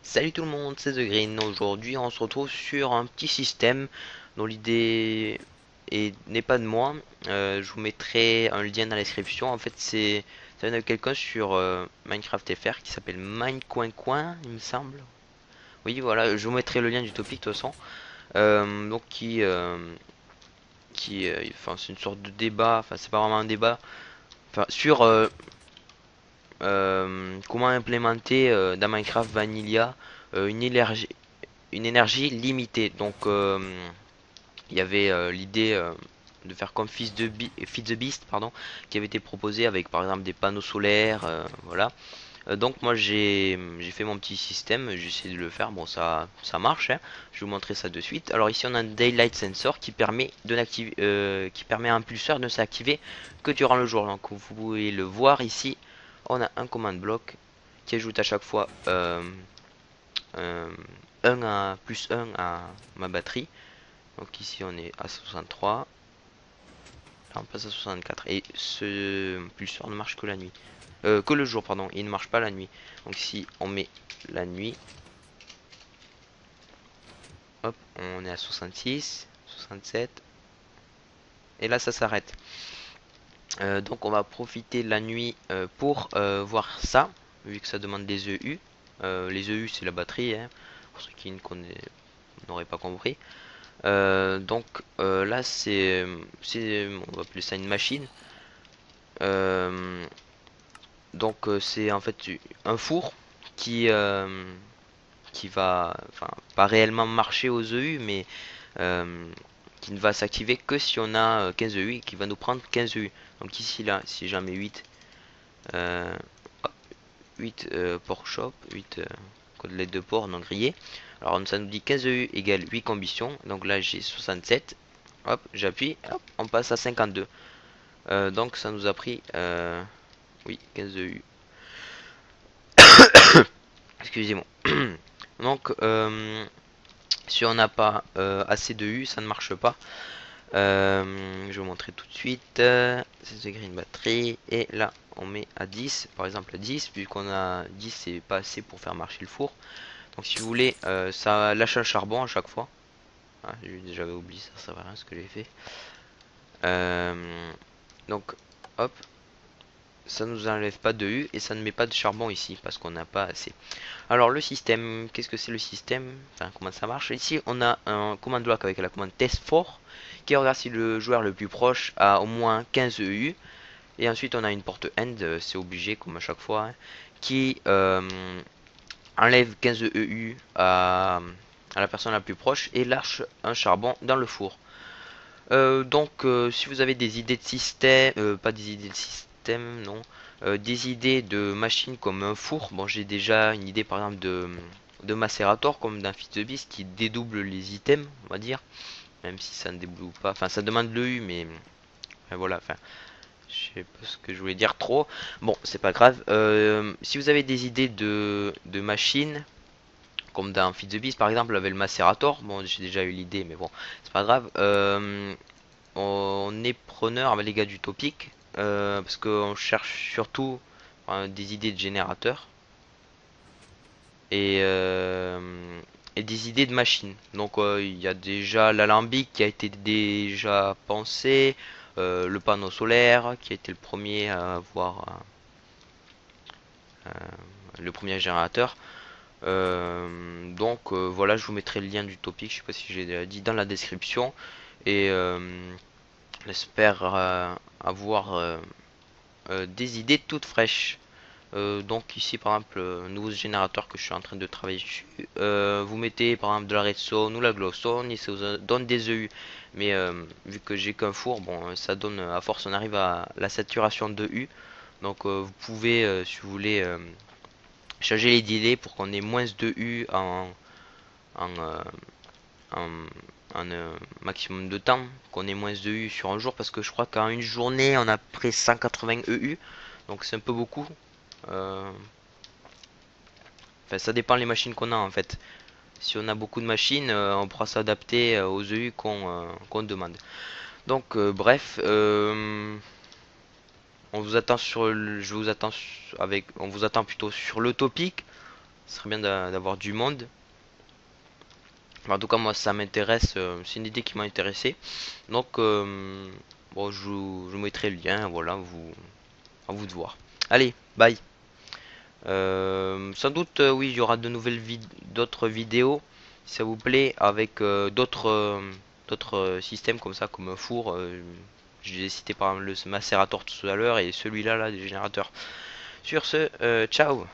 Salut tout le monde, c'est The Green. Aujourd'hui, on se retrouve sur un petit système dont l'idée n'est pas de moi. Je vous mettrai un lien dans la description. En fait, ça vient de quelqu'un sur Minecraft FR qui s'appelle Minecoincoin, il me semble. Oui, voilà, je vous mettrai le lien du topic de toute façon. Donc enfin, c'est une sorte de débat. Enfin, c'est pas vraiment un débat. Enfin, sur comment implémenter dans Minecraft Vanilla une énergie limitée. Donc il y avait l'idée de faire comme Feed the Beast, pardon, qui avait été proposé avec par exemple des panneaux solaires, voilà. Donc moi j'ai fait mon petit système, j'ai essayé de le faire, bon ça marche, hein. Je vais vous montrer ça de suite. Alors ici on a un Daylight Sensor qui permet à un pulseur de ne s'activer que durant le jour. Donc vous pouvez le voir ici, on a un command block qui ajoute à chaque fois euh, 1 à plus 1 à ma batterie. Donc ici on est à 63. Là on passe à 64. Et ce pulseur ne marche que la nuit. Que le jour, pardon. Il ne marche pas la nuit. Donc si on met la nuit, hop, on est à 66, 67. Et là ça s'arrête. Donc on va profiter de la nuit pour voir ça. Vu que ça demande des EU. Les EU c'est la batterie, hein, pour ceux qui n'auraient pas compris. Donc là on va appeler ça une machine. Euh, c'est en fait un four qui qui va, enfin pas réellement marcher aux EU, mais euh, qui ne va s'activer que si on a 15 EU et qui va nous prendre 15 EU. Donc ici là, si j'en mets 8, euh, 8 pork chop, 8 côtelettes de porc non grillées. Alors ça nous dit 15 EU égale 8 combustions. Donc là j'ai 67. Hop, j'appuie, hop, on passe à 52. Donc ça nous a pris oui 15 EU. Excusez-moi. Donc si on n'a pas assez de U, ça ne marche pas. Je vais vous montrer tout de suite. C'est The Green Battery. Et là, on met à 10. Par exemple, à 10. Vu qu'on a 10, c'est pas assez pour faire marcher le four. Donc, si vous voulez, ça lâche un charbon à chaque fois. Ah, j'avais oublié ça, ça va rien ce que j'ai fait. Euh, donc, hop. Ça nous enlève pas de U et ça ne met pas de charbon ici parce qu'on n'a pas assez. Alors le système, qu'est-ce que c'est le système? Enfin comment ça marche? Ici on a un command block avec la commande test for qui regarde si le joueur le plus proche a au moins 15 EU. Et ensuite on a une porte end, c'est obligé comme à chaque fois, hein, qui enlève 15 EU à la personne la plus proche et lâche un charbon dans le four. Si vous avez des idées de système, pas des idées de système, non, des idées de machines comme un four, bon j'ai déjà une idée par exemple de macérator comme d'un Feed the Beast qui dédouble les items, on va dire, même si ça ne dédouble pas, enfin ça demande le U, mais voilà, enfin je sais pas ce que je voulais dire trop, bon c'est pas grave. Si vous avez des idées de machines, comme dans Feed the Beast par exemple avec le macérator, bon j'ai déjà eu l'idée, mais bon c'est pas grave. On est preneur avec les gars du topic parce qu'on cherche surtout des idées de générateurs et, et des idées de machines. Donc il y a déjà l'alambic qui a été déjà pensé, le panneau solaire qui a été le premier à avoir le premier générateur. Voilà, je vous mettrai le lien du topic, je sais pas si j'ai déjà dit dans la description et j'espère avoir des idées toutes fraîches. Donc ici par exemple un nouveau générateur que je suis en train de travailler dessus. Vous mettez par exemple de la redstone ou la glowstone et ça vous donne des EU. Mais vu que j'ai qu'un four, bon ça donne à force on arrive à la saturation de U. Donc vous pouvez si vous voulez changer les délais pour qu'on ait moins de U en, euh, en, maximum de temps, qu'on ait moins de U sur un jour parce que je crois qu'en une journée on a près 180 EU. Donc c'est un peu beaucoup. Euh, Enfin, ça dépend les machines qu'on a en fait. Si on a beaucoup de machines, on pourra s'adapter aux EU qu'on demande. Donc, bref, on vous attend sur, on vous attend plutôt sur le topic. Ce serait bien d'avoir du monde. Enfin, en tout cas, moi, ça m'intéresse. C'est une idée qui m'a intéressé. Donc, bon, je vous mettrai le lien. Voilà, à vous de voir. Allez, bye. Sans doute, oui, il y aura de nouvelles d'autres vidéos, si ça vous plaît, avec d'autres systèmes comme ça, comme un four. J'ai cité par exemple le macérateur tout à l'heure et celui-là, là, des générateurs. Sur ce, ciao.